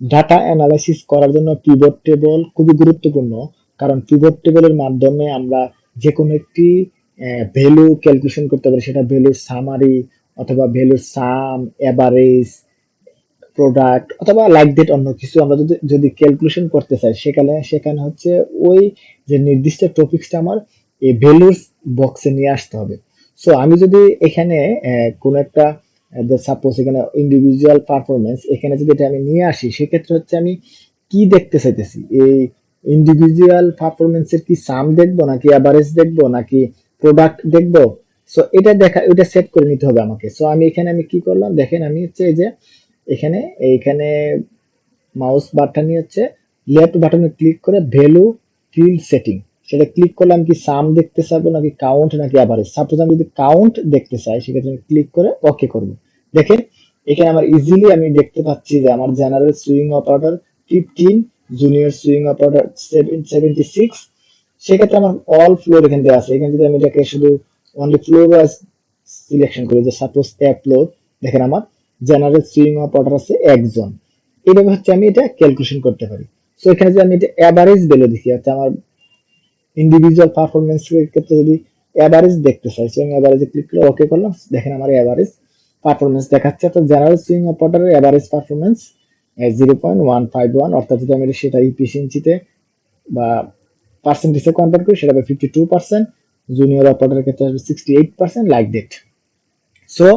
Data analysis করার জন্য pivot table খুবই গুরুত্বপূর্ণ, কারণ পিভট টেবলের মাধ্যমে আমরা যে কোনো একটি ভ্যালু ক্যালকুলেশন করতে পারি, সেটা ভ্যালুর সামারি অথবা ভ্যালুর সাম, এভারেজ, প্রোডাক্ট অথবা লাইক দ্যাট অন্য কিছু আমরা যদি যদি ক্যালকুলেশন করতে চাই, সেখানে সেখানে হচ্ছে ওই যে নির্দিষ্ট টপিকসটা আমার এই ভ্যালুর বক্সে নিয়ে আসতে হবে। সো আমি যদি এখানে কোনো একটা সাপোজ এখানে ইন্ডিভিজুয়াল পারফরমেন্স, এখানে যদি এটা আমি নিয়ে আসি, সেক্ষেত্রে হচ্ছে আমি কি দেখতে চাইতেছি, এই ইন্ডিভিজুয়াল পারফরমেন্সের কি সাম দেখবো নাকি অ্যাভারেজ দেখবো নাকি প্রোডাক্ট দেখবো। সো এটা দেখা, এটা সেট করে নিতে হবে আমাকে। সো আমি এখানে আমি কি করলাম দেখেন, আমি হচ্ছে এই যে এখানে এইখানে মাউস বাটন নিয়ে হচ্ছে লেফট বাটনে ক্লিক করে ভ্যালু ফিল্ড সেটিং, সেটা ক্লিক করলে আমি কি সাম দেখতে চাবো নাকি কাউন্ট নাকি অ্যাভারেজ। সাপোজ আমি যদি কাউন্ট দেখতে চাই, সেক্ষেত্রে আমি ক্লিক করে ওকে করব। দেখেন এখানে আমার ইজিলি আমি দেখতে পাচ্ছি যে আমার general swing operator 15, junior swing operator 76। সেক্ষেত্রে আমার অল ফ্লোর এখানে দেওয়া আছে। এখানে যদি আমি এটাকে শুধু অনলি ফ্লোর ওয়াইজ সিলেকশন করি, যে সাপোজ ট্যাপ ফ্লোর, দেখেন আমার জেনারেল সুইং অপারেটর আছে একজন। এইভাবে হচ্ছে আমি এটা ক্যালকুলেশন করতে পারি। সো এখানে যদি আমি এটা অ্যাভারেজ ভ্যালু দেখি, হচ্ছে আমার ইন্ডিভিজুয়াল পারফরমেন্স এর ক্ষেত্রে যদি অ্যাভারেজ দেখতে চাই, সো আমি অ্যাভারেজে ক্লিক করে ওকে করলাম। দেখেন আমার অ্যাভারেজ পারফরমেন্স দেখাচ্ছে। তো জেনারেল সুইং অপারেটরের অ্যাভারেজ পারফরমেন্স 0.151, অর্থাৎ যদি আমি সেটা ইফিসিয়েন্সিতে বা পার্সেন্টেজে কনভার্ট করি, সেটা হবে 52%, জুনিয়র অপারেটরের ক্ষেত্রে হবে 68%, লাইক দ্যাট। সো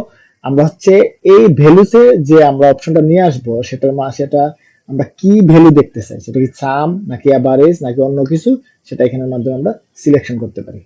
আমরা হচ্ছে এই ভ্যালুতে যে আমরা অপশনটা নিয়ে আসবো, সেটা আমরা কি ভ্যালু দেখতে চাই, সেটা কি সাম নাকি অ্যাভারেজ নাকি অন্য কিছু, সেটা এখানের মাধ্যমে আমরা সিলেকশন করতে পারি।